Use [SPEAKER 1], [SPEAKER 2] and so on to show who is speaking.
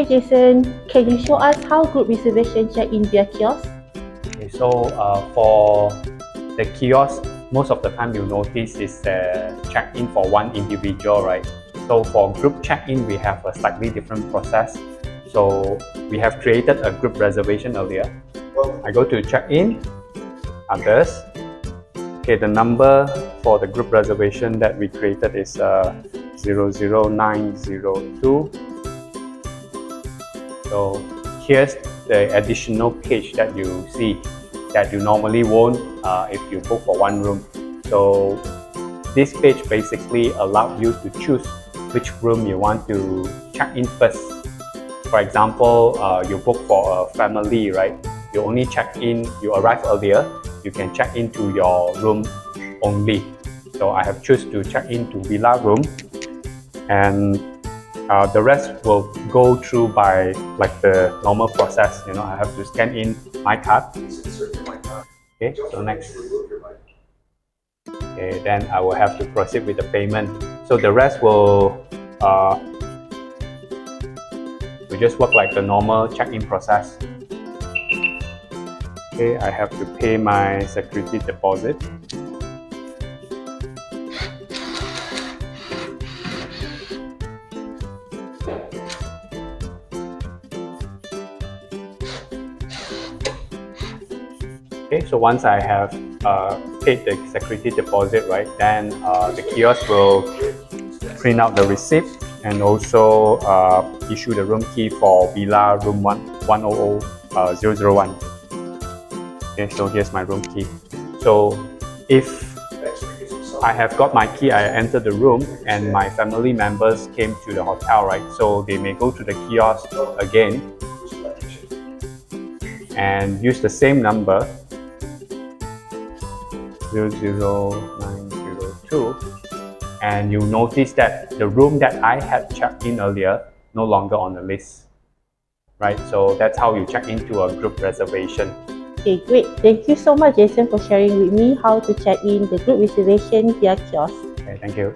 [SPEAKER 1] Hi Jason, can you show us how group reservation check-in via kiosk?
[SPEAKER 2] Okay, so for the kiosk, most of the time you notice is the check-in for one individual, right? So for group check-in, we have a slightly different process. So we have created a group reservation earlier. I go to check-in, others. Okay, the number for the group reservation that we created is 00902. So here's the additional page that you see that you normally won't if you book for one room. So this page basically allows you to choose which room you want to check in first. For example, you book for a family, right? You only check in, you arrive earlier, you can check into your room only. So I have chosen to check into villa room, and the rest will go through by like the normal process. You know, I have to scan in my card. Okay, so next. Okay, then I will have to proceed with the payment. So the rest will just work like the normal check-in process. Okay, I have to pay my security deposit. Okay, so once I have paid the security deposit, right, then the kiosk will print out the receipt and also issue the room key for villa room 100001. Okay, so here's my room key. So if I have got my key, I enter the room and my family members came to the hotel, right? So they may go to the kiosk again and use the same number 00902, and you notice that the room that I had checked in earlier no longer on the list, right? So that's how you check into a group reservation.
[SPEAKER 1] Okay, great. Thank you so much Jason for sharing with me how to check in the group reservation via kiosk.
[SPEAKER 2] Okay, thank you.